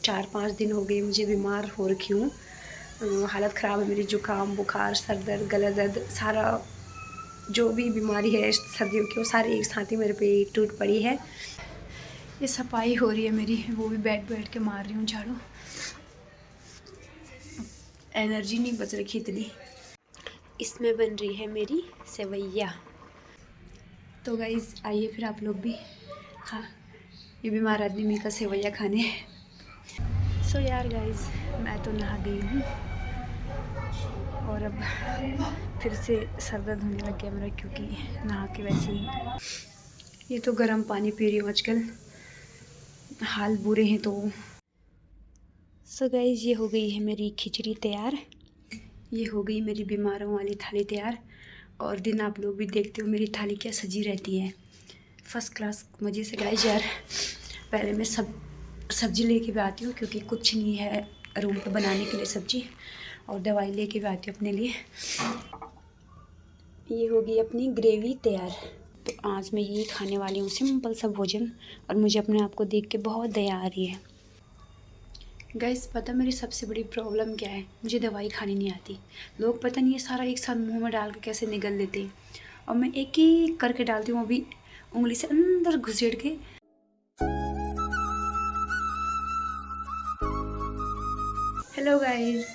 4-5 दिन हो गए मुझे बीमार हो रखी हूँ। हालत ख़राब है मेरी, जुकाम, बुखार, सर दर्द, गला दर्द, सारा जो भी बीमारी है सर्दियों की वो सारी एक साथ ही मेरे पे टूट पड़ी है। ये सफाई हो रही है मेरी, वो भी बैठ बैठ के मार रही हूँ झाड़ू। एनर्जी नहीं बच रखी इतनी। इसमें बन रही है मेरी सेवैया। तो गाइस आइए फिर आप लोग भी हाँ ये बीमार आदमी का सेवैया खाने। सो यार गाइस मैं तो नहा गई हूँ और अब फिर से सर दर्द होने लग गया मेरा, क्योंकि नहा के वैसे ही ये तो गर्म पानी पी रही हूँ आजकल, हाल बुरे हैं तो। सो गाइस ये हो गई है मेरी खिचड़ी तैयार, ये हो गई मेरी बीमारों वाली थाली तैयार। और दिन आप लोग भी देखते हो मेरी थाली क्या सजी रहती है, फर्स्ट क्लास मज़े से। गाइस यार पहले मैं सब्जी लेके भी आती हूँ, क्योंकि कुछ नहीं है रूम पे बनाने के लिए सब्जी, और दवाई लेके भी आती हूँ अपने लिए। ये होगी अपनी ग्रेवी तैयार। तो आज मैं यही खाने वाली हूँ, सिंपल सा भोजन। और मुझे अपने आप को देख के बहुत दया आ रही है। गाइस पता मेरी सबसे बड़ी प्रॉब्लम क्या है, मुझे दवाई खानी नहीं आती। लोग पता नहीं ये सारा एक साथ मुंह में डाल के कैसे निगल लेते हैं, और मैं एक ही करके डालती हूँ, अभी उंगली से अंदर घुसेड़ के। हेलो गाइस,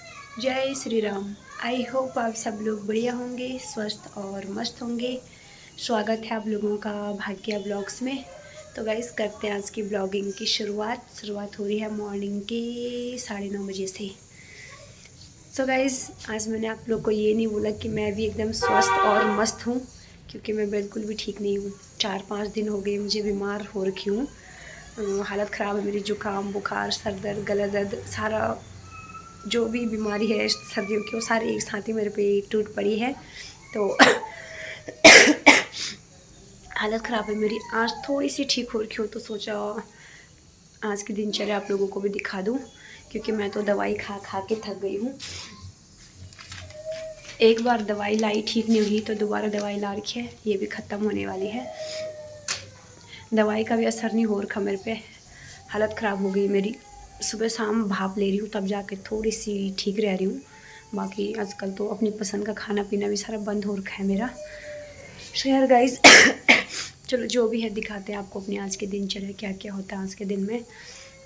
जय श्री राम। आई होप आप सब लोग बढ़िया होंगे, स्वस्थ और मस्त होंगे। स्वागत है आप लोगों का भाग्य ब्लॉग्स में। तो गाइस करते हैं आज की ब्लॉगिंग की शुरुआत हो रही है मॉर्निंग के 9:30 बजे से। सो गाइस आज मैंने आप लोग को ये नहीं बोला कि मैं भी एकदम स्वस्थ और मस्त हूँ, क्योंकि मैं बिल्कुल भी ठीक नहीं हूँ। 4-5 दिन हो गए मुझे बीमार हो रखी हूँ। हालत ख़राब है मेरी, जुकाम, बुखार, सर दर्द, गला दर्द, सारा जो भी बीमारी है सर्दियों की वो सारी एक साथ ही मेरे पे टूट पड़ी है। तो हालत ख़राब है मेरी। आज थोड़ी सी ठीक हो रखी हूँ, तो सोचा आज की दिनचर्या आप लोगों को भी दिखा दूँ, क्योंकि मैं तो दवाई खा खा के थक गई हूँ। एक बार दवाई लाई ठीक नहीं हुई तो दोबारा दवाई ला रखी है, ये भी ख़त्म होने वाली है। दवाई का भी असर नहीं हो रखा मेरे पे, हालत ख़राब हो गई मेरी। सुबह शाम भाप ले रही हूँ तब जाके थोड़ी सी ठीक रह रही हूँ। बाकी आजकल तो अपनी पसंद का खाना पीना भी सारा बंद हो रखा है मेरा। सो यार गाइस चलो जो भी है दिखाते हैं आपको अपनी आज के दिनचर्या, क्या क्या होता है आज के दिन में।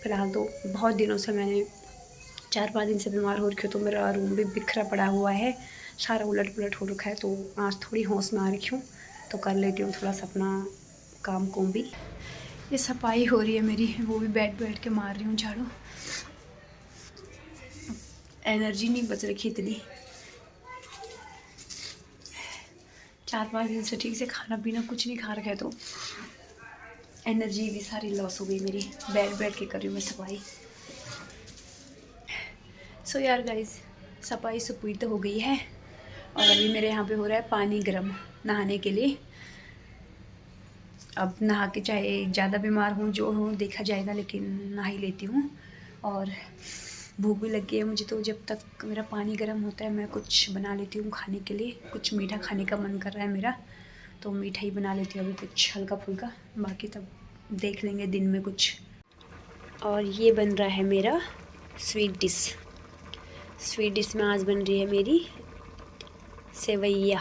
फ़िलहाल तो बहुत दिनों से मैंने 4-5 दिन से बीमार हो रखी हूँ, तो मेरा रूम भी बिखरा पड़ा हुआ है, सारा उलट पुलट हो रखा है। तो आज थोड़ी होश में आ रखी हूँ, तो कर लेती हूँ थोड़ा सा अपना काम को भी। ये सफाई हो रही है मेरी, वो भी बैठ बैठ के मार रही हूँ झाड़ू। एनर्जी नहीं बच रखी इतनी। 4-5 दिन से ठीक से खाना पीना कुछ नहीं खा रखा है, तो एनर्जी भी सारी लॉस हो गई मेरी। बैठ बैठ के कर रही हूँ मैं सफाई। सो यार गाइस सफाई सफाई तो हो गई है, और अभी मेरे यहाँ पे हो रहा है पानी गर्म नहाने के लिए। अब नहा के चाहे ज़्यादा बीमार हूँ जो हूँ देखा जाएगा, लेकिन नहा ही लेती हूँ। और भूख भी लगी है मुझे, तो जब तक मेरा पानी गर्म होता है मैं कुछ बना लेती हूँ खाने के लिए। कुछ मीठा खाने का मन कर रहा है मेरा, तो मीठा ही बना लेती हूँ अभी कुछ हल्का फुल्का, बाकी तब देख लेंगे दिन में कुछ। और ये बन रहा है मेरा स्वीट डिश में आज बन रही है मेरी सेवैया।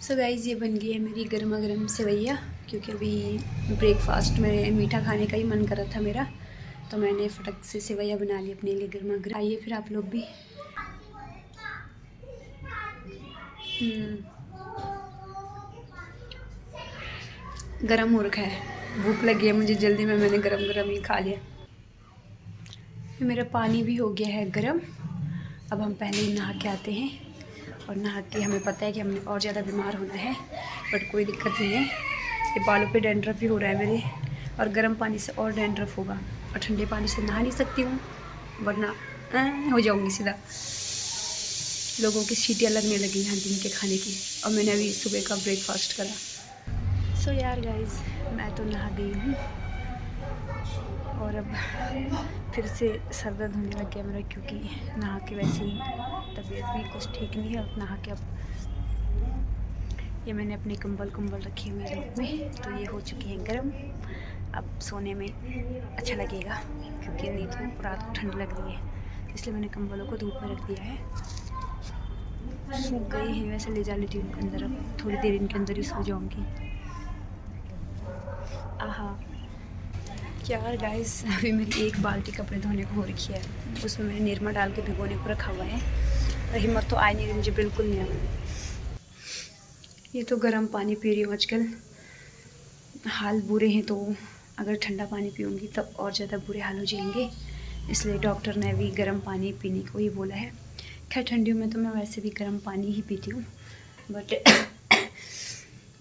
सो गाइस ये बन गई है मेरी गर्मा गर्म सेवैया, क्योंकि अभी ब्रेकफास्ट में मीठा खाने का ही मन कर रहा था मेरा, तो मैंने फटक से सेवैया बना ली अपने लिए गर्मा गर्म। आइए फिर आप लोग भी। गरम हो रखा है, भूख लगी है मुझे जल्दी में, मैंने गरम गरम ही खा लिया। मेरा पानी भी हो गया है गरम। अब हम पहले ही नहा के आते हैं, और नहा के हमें पता है कि हमने और ज़्यादा बीमार होना है, बट कोई दिक्कत नहीं है। ये बालों पे डैंड्रफ भी हो रहा है मेरे, और गर्म पानी से और डैंड्रफ होगा, और ठंडे पानी से नहा नहीं सकती हूँ वरना हो जाऊँगी सीधा। लोगों की सीटियाँ लगने लगी हैं दिन के खाने की, और मैंने अभी सुबह का ब्रेकफास्ट करा। सो यार गाइस मैं तो नहा गई हूँ, और अब फिर से सर दर्द होने लग गया मेरा, क्योंकि नहा के वैसे ही तबीयत भी कुछ ठीक नहीं है। अब नहा के अब ये मैंने अपने कंबल रखे हुए हैं धूप में, तो ये हो चुके हैं गर्म। अब सोने में अच्छा लगेगा क्योंकि नहीं तो रात को ठंड लग रही है, तो इसलिए मैंने कंबलों को धूप में रख दिया है। सूख गए हैं, वैसे ले जा लेती हूँ इनके अंदर, अब थोड़ी देर इनके अंदर ही सो जाऊँगी। आहा यार गाइस, अभी मेरी एक बाल्टी कपड़े धोने को हो रखी है, उसमें मैंने निरमा डाल के भिगोने को रखा हुआ है, और हिम्मत तो आ नहीं रही मुझे, बिल्कुल नहीं आ। ये तो गर्म पानी पी रही हूँ आजकल, हाल बुरे हैं, तो अगर ठंडा पानी पीऊँगी तब और ज़्यादा बुरे हाल हो जाएंगे, इसलिए डॉक्टर ने भी गर्म पानी पीने को ही बोला है। खैर ठंडियों में तो मैं वैसे भी गर्म पानी ही पीती हूँ, बट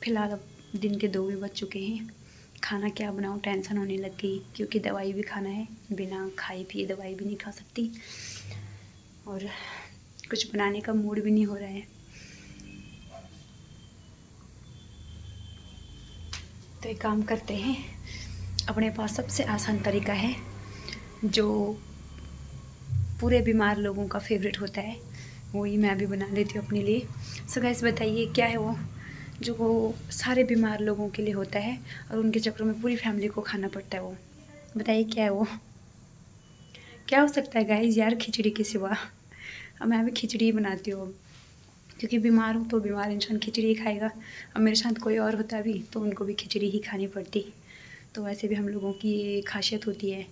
फ़िलहाल अब दिन के 2 भी बज चुके हैं। खाना क्या बनाऊँ टेंशन होने लग गई, क्योंकि दवाई भी खाना है, बिना खाए पिए दवाई भी नहीं खा सकती, और कुछ बनाने का मूड भी नहीं हो रहा है। तो एक काम करते हैं, अपने पास सबसे आसान तरीका है जो पूरे बीमार लोगों का फेवरेट होता है, वही मैं भी बना लेती हूँ अपने लिए। सो गाइस बताइए क्या है वो जो वो सारे बीमार लोगों के लिए होता है और उनके चक्कर में पूरी फैमिली को खाना पड़ता है, वो बताइए क्या है वो, क्या हो सकता है गाइस? यार खिचड़ी के सिवा। अब मैं भी खिचड़ी ही बनाती हूँ, क्योंकि बीमार हूँ तो बीमार इंसान खिचड़ी ही खाएगा। अब मेरे साथ कोई और होता भी तो उनको भी खिचड़ी ही खानी पड़ती। तो वैसे भी हम लोगों की ये खासियत होती है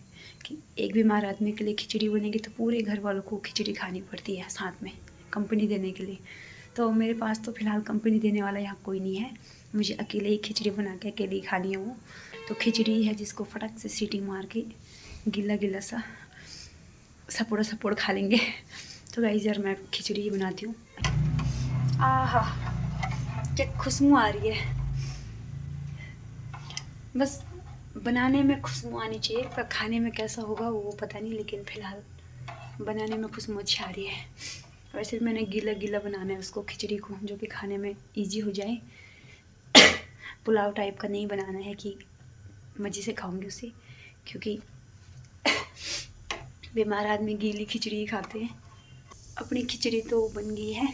कि एक बीमार आदमी के लिए खिचड़ी बनेगी तो पूरे घर वालों को खिचड़ी खानी पड़ती है साथ में, कंपनी देने के लिए। तो मेरे पास तो फ़िलहाल कंपनी देने वाला यहाँ कोई नहीं है, मुझे अकेले ही खिचड़ी बना के अकेले ही खानी है वो। तो खिचड़ी है जिसको फटक से सीटी मार के गीला गीला सा सपोड़ खा लेंगे। तो गाइस यार मैं खिचड़ी ही बनाती हूँ। आहा क्या खुशबू आ रही है, बस बनाने में खुशबू आनी चाहिए, पर खाने में कैसा होगा वो पता नहीं, लेकिन फ़िलहाल बनाने में खुशबू अच्छी आ रही है। वैसे मैंने गीला गीला बनाना है उसको, खिचड़ी को, जो कि खाने में इजी हो जाए। पुलाव टाइप का नहीं बनाना है कि मज़े से खाऊंगी उसे, क्योंकि बीमार आदमी गीली खिचड़ी ही खाते हैं। अपनी खिचड़ी तो बन गई है,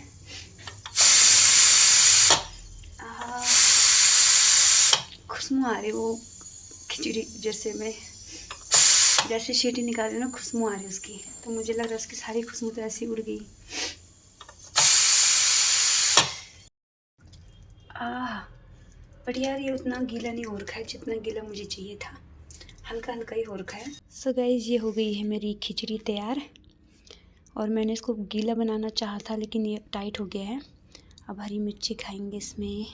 खुशबू आ रही वो खिचड़ी, जैसे सीटी निकाल रही ना खुशबू आ रही उसकी, तो मुझे लग रहा है उसकी सारी खुशबू तो ऐसी उड़ गई। बट यार ये उतना गीला नहीं हो रखा है जितना गीला मुझे चाहिए था, हल्का हल्का ही हो रखा है। सो गाइस ये हो गई है मेरी खिचड़ी तैयार, और मैंने इसको गीला बनाना चाहा था लेकिन ये टाइट हो गया है। अब हरी मिर्ची खाएंगे इसमें,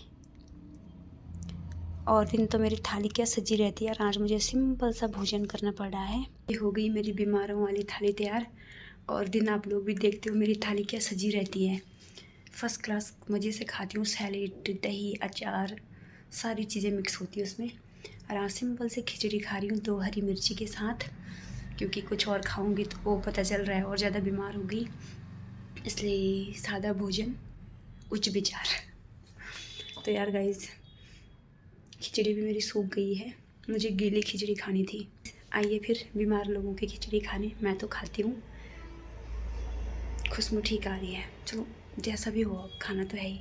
और दिन तो मेरी थाली क्या सजी रहती है, और आज मुझे सिंपल सा भोजन करना पड़ रहा है। ये हो गई मेरी बीमारों वाली थाली तैयार, और दिन आप लोग भी देखते हो मेरी थाली क्या सजी रहती है, फर्स्ट क्लास मज़े से खाती हूँ। सैलेड, दही, अचार, सारी चीज़ें मिक्स होती है उसमें, और आज सिंपल से खिचड़ी खा रही हूँ 2 हरी मिर्ची के साथ, क्योंकि कुछ और खाऊंगी तो वो पता चल रहा है और ज़्यादा बीमार हो गई, इसलिए सादा भोजन उच्च विचार। तो यार गाइस खिचड़ी भी मेरी सूख गई है, मुझे गीली खिचड़ी खानी थी। आइए फिर बीमार लोगों की खिचड़ी खाने, मैं तो खाती हूँ, खुशबू ठीक आ रही है। चलो जैसा भी हो अब खाना तो है ही।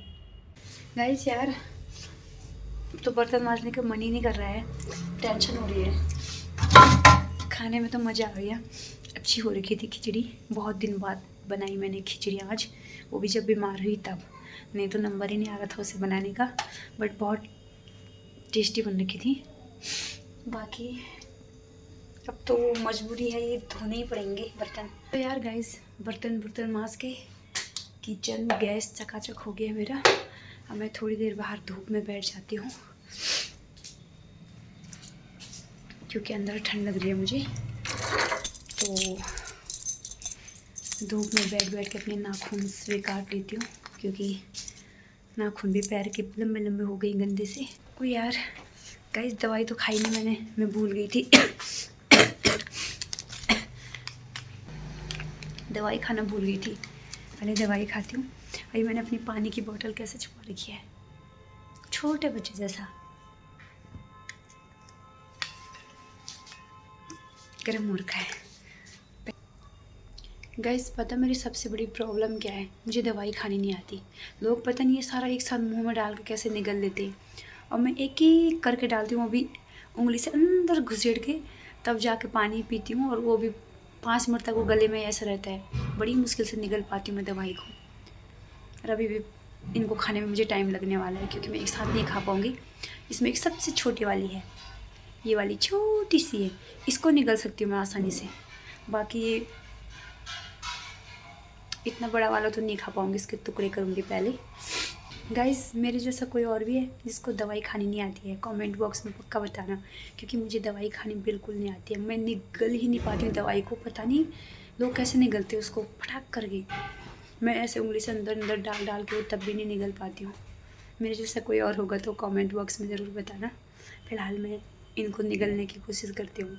गाइस यार तो बर्तन मांजने का मन ही नहीं कर रहा है, टेंशन हो रही है। खाने में तो मज़ा आ गया, अच्छी हो रखी थी खिचड़ी, बहुत दिन बाद बनाई मैंने खिचड़ी आज, वो भी जब बीमार हुई तब, नहीं तो नंबर ही नहीं आ रहा था उसे बनाने का, बट बहुत टेस्टी बन रखी थी। बाकी अब तो मजबूरी है, ये धोने ही पड़ेंगे बर्तन। तो यार गाइस बर्तन मांज के किचन गैस चकाचक हो गया मेरा। अब मैं थोड़ी देर बाहर धूप में बैठ जाती हूँ, क्योंकि अंदर ठंड लग रही है मुझे, तो धूप में बैठ के अपने नाखून से काट लेती हूँ, क्योंकि नाखून भी पैर के लंबे लंबे हो गई गंदे से। ओ यार गाइस दवाई तो खाई नहीं मैं भूल गई थी। दवाई खाना भूल गई थी, पहले दवाई खाती हूँ। अभी मैंने अपनी पानी की बोतल कैसे छुपा रखी है, छोटे बच्चे जैसा। गर्म हो रखा है। गाइस पता मेरी सबसे बड़ी प्रॉब्लम क्या है, मुझे दवाई खानी नहीं आती। लोग पता नहीं ये सारा एक साथ मुंह में डाल के कैसे निगल लेते हैं, और मैं एक एक करके डालती हूँ, अभी उंगली से अंदर घुसेड़ के तब जाके पानी पीती हूँ, और वो भी 5 मिनट तक वो गले में ऐसा रहता है। बड़ी मुश्किल से निगल पाती हूँ मैं दवाई को। और अभी भी इनको खाने में मुझे टाइम लगने वाला है, क्योंकि मैं एक साथ नहीं खा पाऊँगी। इसमें एक सबसे छोटी वाली है, ये वाली छोटी सी है, इसको निगल सकती हूँ मैं आसानी से। बाकी ये इतना बड़ा वाला तो नहीं खा पाऊँगी, इसके टुकड़े करूँगी पहले। गाइस मेरे जैसा कोई और भी है जिसको दवाई खानी नहीं आती है, कमेंट बॉक्स में पक्का बताना, क्योंकि मुझे दवाई खानी बिल्कुल नहीं आती है। मैं निगल ही नहीं पाती हूँ दवाई को, पता नहीं लोग कैसे निगलते हैं उसको फटाक करके। मैं ऐसे उंगली से अंदर अंदर डाल डाल के तब भी नहीं निगल पाती हूँ। मेरे जैसा कोई और होगा तो कमेंट बॉक्स में ज़रूर बताना। फ़िलहाल मैं इनको निगलने की कोशिश करती हूँ।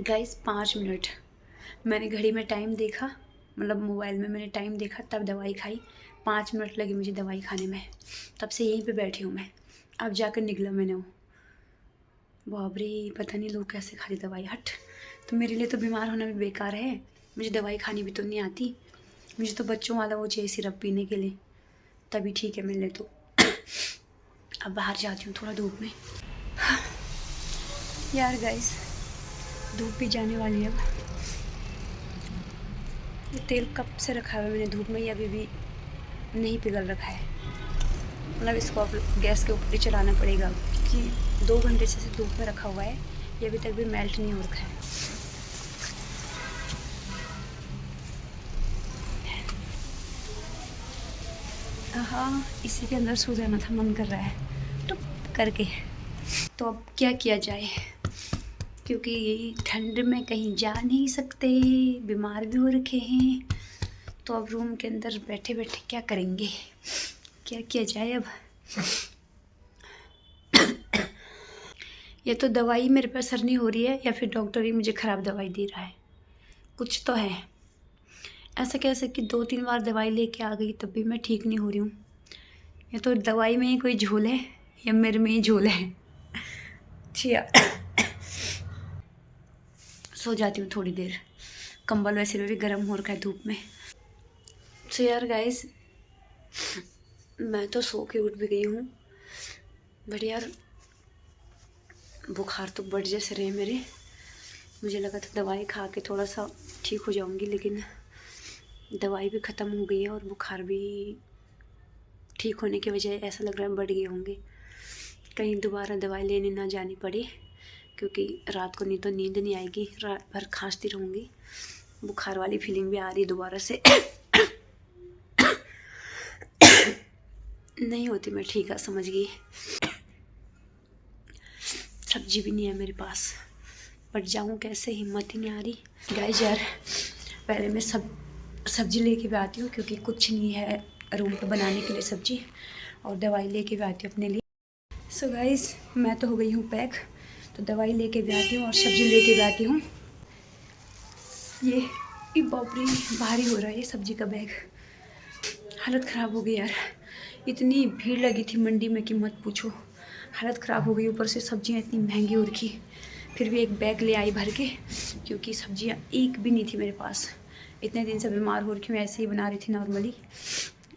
गाइस 5 मिनट मैंने घड़ी में टाइम देखा, मतलब मोबाइल में मैंने टाइम देखा, तब दवाई खाई। 5 मिनट लगे मुझे दवाई खाने में, तब से यहीं पे बैठी हूँ मैं। अब जाकर निकला मैंने वो। बाप रे, पता नहीं लोग कैसे खाते दवाई। हट, तो मेरे लिए तो बीमार होना भी बेकार है, मुझे दवाई खानी भी तो नहीं आती। मुझे तो बच्चों वाला वो चाहिए सिरप पीने के लिए, तभी ठीक है मेरे लिए तो। अब बाहर जाती हूँ थोड़ा धूप में। यार गाइस धूप भी जाने वाली है अब। ये तेल कब से रखा है मैंने धूप में, ये अभी भी नहीं पिघल रखा है। मतलब इसको अब गैस के ऊपर ही चलाना पड़ेगा, क्योंकि 2 घंटे से धूप में रखा हुआ है, ये अभी तक भी मेल्ट नहीं हो रखा है। हाँ, इसी के अंदर सो जाना था, मन कर रहा है टुप करके। तो अब क्या किया जाए, क्योंकि ठंड में कहीं जा नहीं सकते, बीमार भी हो रखे हैं, तो अब रूम के अंदर बैठे बैठे क्या करेंगे, क्या किया जाए अब। ये तो दवाई मेरे पे असर नहीं हो रही है, या फिर डॉक्टर ही मुझे ख़राब दवाई दे रहा है, कुछ तो है। ऐसा कैसे कि 2-3 बार दवाई लेके आ गई तब भी मैं ठीक नहीं हो रही हूँ। या तो दवाई में ही कोई झोल है, या मेरे में ही झोल है। छिया सो जाती हूँ थोड़ी देर, कंबल वैसे में भी गर्म हो रखा है धूप में। तो यार गाइस मैं तो सो के उठ भी गई हूँ, बट यार बुखार तो बढ़ जैसे रहे मेरे। मुझे लगा था दवाई खा के थोड़ा सा ठीक हो जाऊँगी, लेकिन दवाई भी ख़त्म हो गई है और बुखार भी ठीक होने की वजह ऐसा लग रहा है बढ़ गए होंगे। कहीं दोबारा दवाई लेने ना जानी पड़े, क्योंकि रात को नहीं तो नींद नहीं आएगी, रात भर खांसती रहूँगी। बुखार वाली फीलिंग भी आ रही है दोबारा से। नहीं होती मैं ठीक है, समझ गई। सब्जी भी नहीं है मेरे पास, बट जाऊँ कैसे, हिम्मत ही नहीं आ रही। गाइस यार पहले मैं सब्जी लेके भी आती हूँ, क्योंकि कुछ नहीं है रूम पे बनाने के लिए सब्जी, और दवाई लेके भी आती हूँ अपने लिए। सो गाइस मैं तो हो गई हूँ पैक, तो दवाई लेके भी आती हूँ और सब्जी लेके भी आती हूँ। ये बाप रे भारी हो रहा है ये सब्जी का बैग, हालत ख़राब हो गई यार। इतनी भीड़ लगी थी मंडी में कि मत पूछो, हालत ख़राब हो गई। ऊपर से सब्जियाँ इतनी महंगी हो रखी, फिर भी एक बैग ले आई भर के, क्योंकि सब्जियाँ एक भी नहीं थी मेरे पास। इतने दिन से बीमार हो रखी हूँ, ऐसे ही बना रही थी नॉर्मली,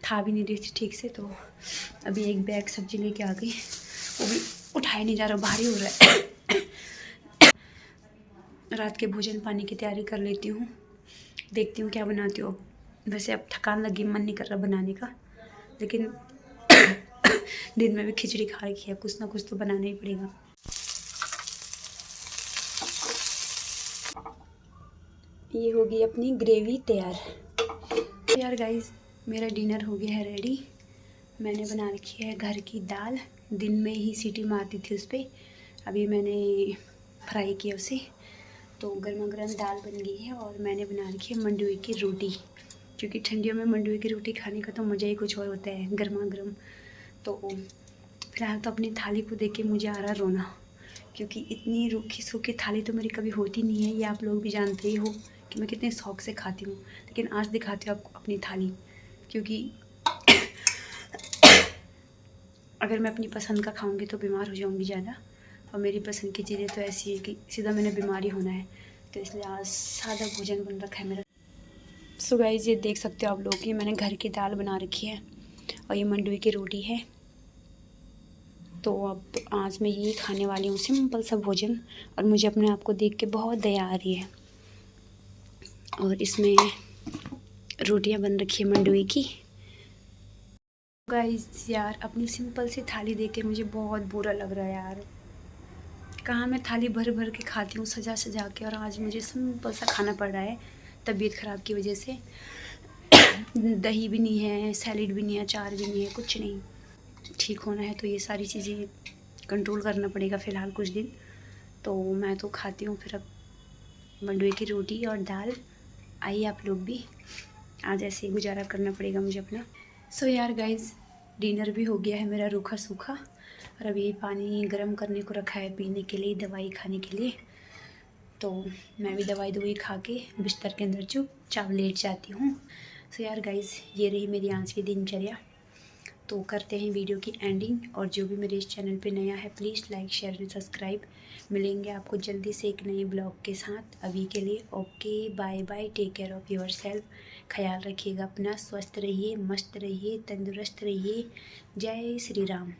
खा भी नहीं रही थी ठीक से। तो अभी एक बैग सब्जी लेके आ गई, वो भी उठाया नहीं जा रहा, भारी हो रहा है। रात के भोजन पानी की तैयारी कर लेती हूँ, देखती हूँ क्या बनाती हूँ। वैसे अब थकान लगी, मन नहीं कर रहा बनाने का, लेकिन दिन में भी खिचड़ी खा रखी है, कुछ ना कुछ तो बनाना ही पड़ेगा। ये होगी अपनी ग्रेवी तैयार। यार गाइस मेरा डिनर हो गया है रेडी। मैंने बना रखी है घर की दाल, दिन में ही सीटी मारती थी उस पर, अभी मैंने फ्राई किया उसे, तो गर्मा गर्म दाल बन गई है। और मैंने बना रखी है मंडुए की रोटी, क्योंकि ठंडियों में मंडुए की रोटी खाने का तो मज़ा ही कुछ और होता है, गर्मा गर्म। तो फिलहाल तो अपनी थाली को देख के मुझे आ रहा रोना, क्योंकि इतनी रूखी सूखी थाली तो मेरी कभी होती नहीं है, ये आप लोग भी जानते ही हो कि मैं कितने शौक़ से खाती हूँ। लेकिन आज दिखाती हूँ आपको अपनी थाली, क्योंकि अगर मैं अपनी पसंद का खाऊंगी तो बीमार हो जाऊंगी ज़्यादा, और मेरी पसंद की चीज़ें तो ऐसी है कि सीधा मैंने बीमारी होना है। तो इसलिए आज सादा भोजन बन रखा है मेरा। सो गाइस ये देख सकते हो आप लोग कि मैंने घर की दाल बना रखी है और ये मंडुए की रोटी है। तो अब आज मैं यही खाने वाली हूँ, सिंपल सा भोजन। और मुझे अपने आप को देख के बहुत दया आ रही है। और इसमें रोटियां बन रखी है मंडुए की। गाइस यार अपनी सिंपल सी थाली देख के मुझे बहुत बुरा लग रहा है यार। कहाँ मैं थाली भर भर के खाती हूँ सजा सजा के, और आज मुझे सिंपल सा खाना पड़ रहा है तबीयत ख़राब की वजह से। दही भी नहीं है, सैलेड भी नहीं है, अचार भी नहीं है, कुछ नहीं। ठीक होना है तो ये सारी चीज़ें कंट्रोल करना पड़ेगा फ़िलहाल कुछ दिन। तो मैं तो खाती हूँ फिर अब मंडुए की रोटी और दाल। आइए आप लोग भी, आज ऐसे ही गुजारा करना पड़ेगा मुझे अपना। सो यार गाइस डिनर भी हो गया है मेरा रूखा सूखा, और अभी पानी गर्म करने को रखा है पीने के लिए, दवाई खाने के लिए। तो मैं भी दवाई खा के बिस्तर के अंदर चुपचाप लेट जाती हूँ। सो यार गाइस ये रही मेरी आज की दिनचर्या। तो करते हैं वीडियो की एंडिंग, और जो भी मेरे इस चैनल पे नया है please like share and subscribe. मिलेंगे आपको जल्दी से एक नए ब्लॉग के साथ। अभी के लिए okay bye bye, take care of your self. ख्याल रखिएगा अपना, स्वस्थ रहिए, मस्त रहिए, तंदुरुस्त रहिए। जय श्री राम।